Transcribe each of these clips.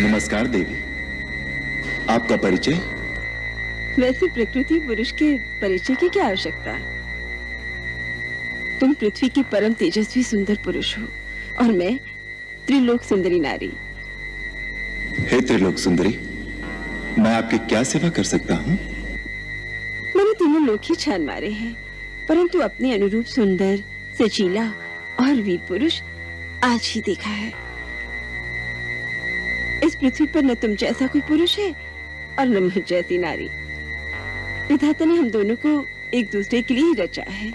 नमस्कार देवी, आपका परिचय? वैसे प्रकृति पुरुष के परिचय की क्या आवश्यकता? तुम पृथ्वी की परम तेजस्वी सुंदर पुरुष हो और मैं त्रिलोक सुंदरी नारी। हे त्रिलोक सुंदरी, मैं आपकी क्या सेवा कर सकता हूँ? मैंने तीनों लोक ही छान मारे हैं, परंतु अपने अनुरूप सुंदर, सजीला और वीर पुरुष आज ही देखा है। इस पृथ्वी पर न तुम जैसा कोई पुरुष है और न मुझ जैसी नारी। विधाता ने हम दोनों को एक दूसरे के लिए ही रचा है,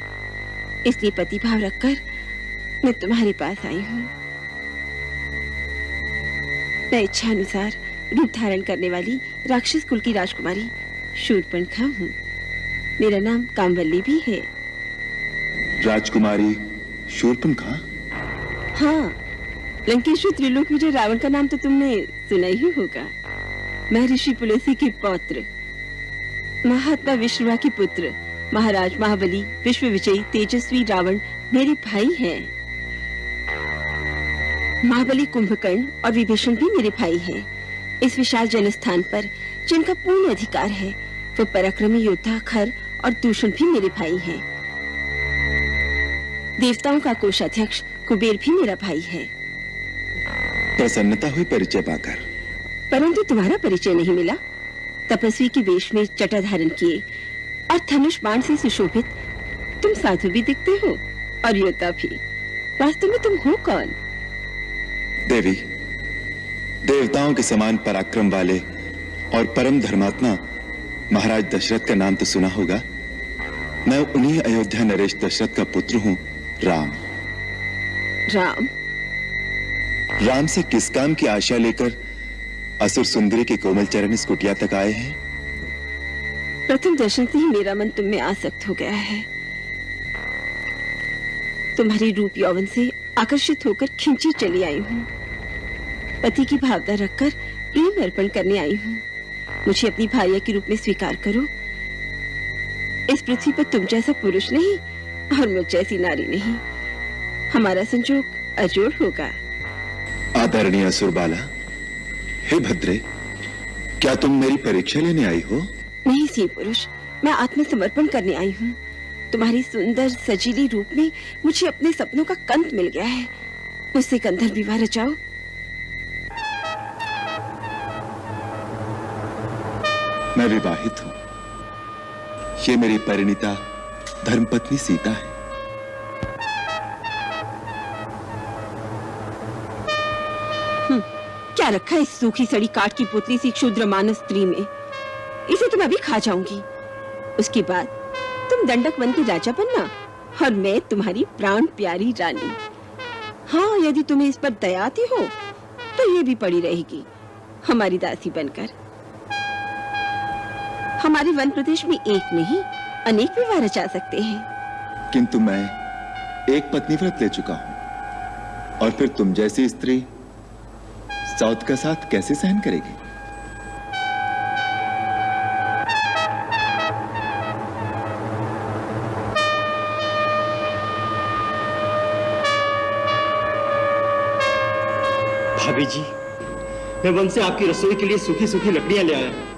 इसलिए पति भाव रखकर मैं तुम्हारे पास आई हूँ। मैं इच्छा अनुसार रूप धारण करने वाली राक्षस कुल की राजकुमारी शूर्पणखा हूँ। मेरा नाम कामवल्ली भी है। राजकुमारी शूर्पणखा? हाँ, लंकेश्वर त्रिलोक विजय रावण का नाम तो तुमने सुना ही होगा। मैं ऋषि पुलस्त्य के पौत्र, महात्मा विश्रवा के पुत्र, महाराज महाबली विश्व विजयी तेजस्वी रावण मेरे भाई हैं। महाबली कुंभकर्ण और विभीषण भी मेरे भाई हैं। इस विशाल जनस्थान पर जिनका पूर्ण अधिकार है, वो पराक्रमी योद्धा खर और दूषण भी मेरे भाई हैं। देवताओं का कोषाध्यक्ष कुबेर भी मेरा भाई है। प्रसन्नता हुई परिचय पाकर, परंतु तुम्हारा परिचय नहीं मिला। तपस्वी के वेश में जटा धारण किए और धनुष बाण से सुशोभित तुम साधु भी दिखते हो और योद्धा भी। वास्तव में तुम हो कौन? देवी, देवताओं के समान पराक्रम वाले और परम धर्मात्मा महाराज दशरथ का नाम तो सुना होगा। मैं उन्हीं अयोध्या नरेश दशरथ का पुत्र हूँ, राम। राम? राम से किस काम की आशा लेकर असुर सुंदरी के कोमल चरण इस कुटिया तक आए हैं? प्रथम दर्शन से ही मेरा मन तुम में आसक्त हो गया है। तुम्हारी रूप यौवन से आकर्षित होकर खिंची चली आई हूँ। पति की भावना रखकर प्रेम अर्पण करने आई हूँ। मुझे अपनी भार्या के रूप में स्वीकार करो। इस पृथ्वी पर तुम जैसा पुरुष नहीं और मुझ जैसी नारी नहीं। हमारा संजोग अजोड़ होगा। आदरणीय असुरबाला, हे भद्रे, क्या तुम मेरी परीक्षा लेने आई हो? नहीं सी पुरुष, मैं आत्मसमर्पण करने आई हूँ। तुम्हारी सुंदर सजीली रूप में मुझे अपने सपनों का कंत मिल गया है। मुझसे गंधर्व विवाह रचाओ। मैं विवाहित हूँ। ये मेरी परिणीता धर्मपत्नी सीता है। क्या रखा है इस सूखी सड़ी काठ की पुतली सी क्षुद्र मानस स्त्री में? इसे तो मैं अभी खा जाऊंगी। उसके बाद तुम दंडक वन के राजा बनना और मैं तुम्हारी प्राण प्यारी रानी। हाँ, यदि तुम्हें इस पर दया आती हो तो ये भी पड़ी रहेगी हमारी दासी बनकर। हमारे वन प्रदेश में एक नहीं अनेक विवाह रचा सकते हैं। किंतु मैं एक पत्नी व्रत ले चुका हूँ, और फिर तुम जैसी स्त्री सौत का साथ कैसे सहन करेगी? भाभी जी, मैं वन से आपकी रसोई के लिए सूखी सूखी लकड़ियां ले आया हूं।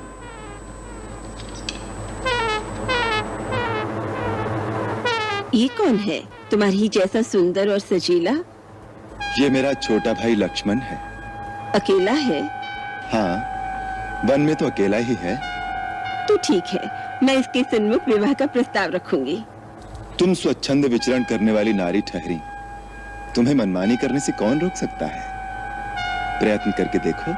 ये कौन है तुम्हारी ही जैसा सुंदर और सजीला? ये मेरा छोटा भाई लक्ष्मण है। अकेला है? हाँ, वन में तो अकेला ही है। तो ठीक है, मैं इसके सन्मुख विवाह का प्रस्ताव रखूंगी। तुम स्वच्छंद विचरण करने वाली नारी ठहरी, तुम्हें मनमानी करने से कौन रोक सकता है? प्रयत्न करके देखो।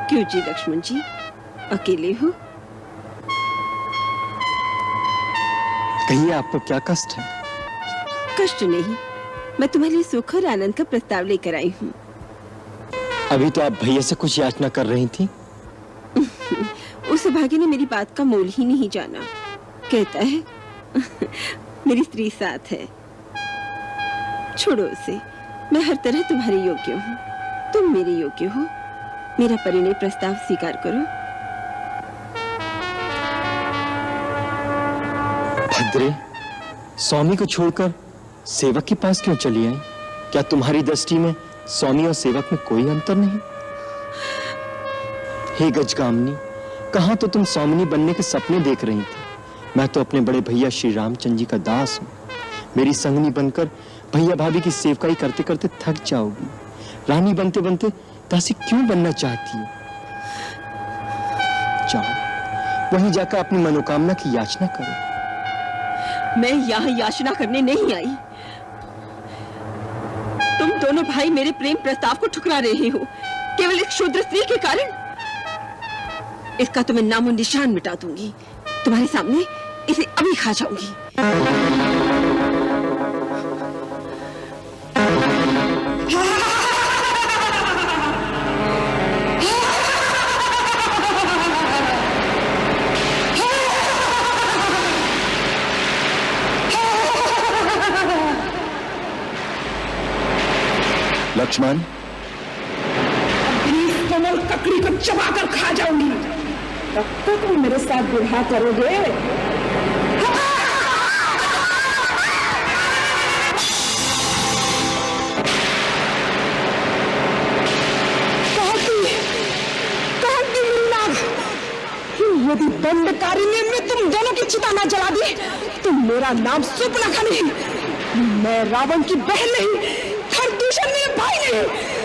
क्यों जी लक्ष्मण जी, अकेले हो? कहिए, आपको क्या कष्ट है? कष्ट नहीं, मैं तुम्हारे लिए सुख और आनंद का प्रस्ताव लेकर आई हूँ। अभी तो आप भैया से कुछ याचना कर रही थी। उस भाग्य ने मेरी बात का मोल ही नहीं जाना। कहता है मेरी स्त्री साथ है। छोड़ो उसे, मैं हर तरह तुम्हारे योग्य हूँ, तुम मेरे योग्य हो। मेरा परिणय प्रस्ताव स्वीकार करो। भद्रे, स्वामी को छोड़कर सेवक के पास क्यों चली आई? क्या तुम्हारी दृष्टि में स्वामी और सेवक में कोई अंतर नहीं? हे गजगामिनी, कहां तो तुम स्वामिनी बनने के सपने देख रही थी। मैं तो अपने बड़े भैया श्री रामचंद्र जी का दास हूं। मेरी संगनी बनकर भैया भाभी की सेवकाई करते करते थक जाओगी। रानी बनते बनते दासी क्यों बनना चाहती हो? जाओ, वहीं जाकर अपनी मनोकामना की याचना करो। मैं यहाँ याचना करने नहीं आई। तुम दोनों भाई मेरे प्रेम प्रस्ताव को ठुकरा रहे हो केवल एक शूद्र स्त्री के कारण। इसका तो मैं नामो निशान मिटा दूंगी। तुम्हारे सामने इसे अभी खा जाऊंगी। लक्ष्मण, कमल ककड़ी को चबाकर खा जाऊंगी। तब तक तुम मेरे साथ विवाह करोगे? यदि दंडकारिणी में तुम दोनों की चिता न जला दी तो मेरा नाम सुपनखा नहीं। मैं रावण की बहन नहीं, खरदूषण मेरे भाई नहीं।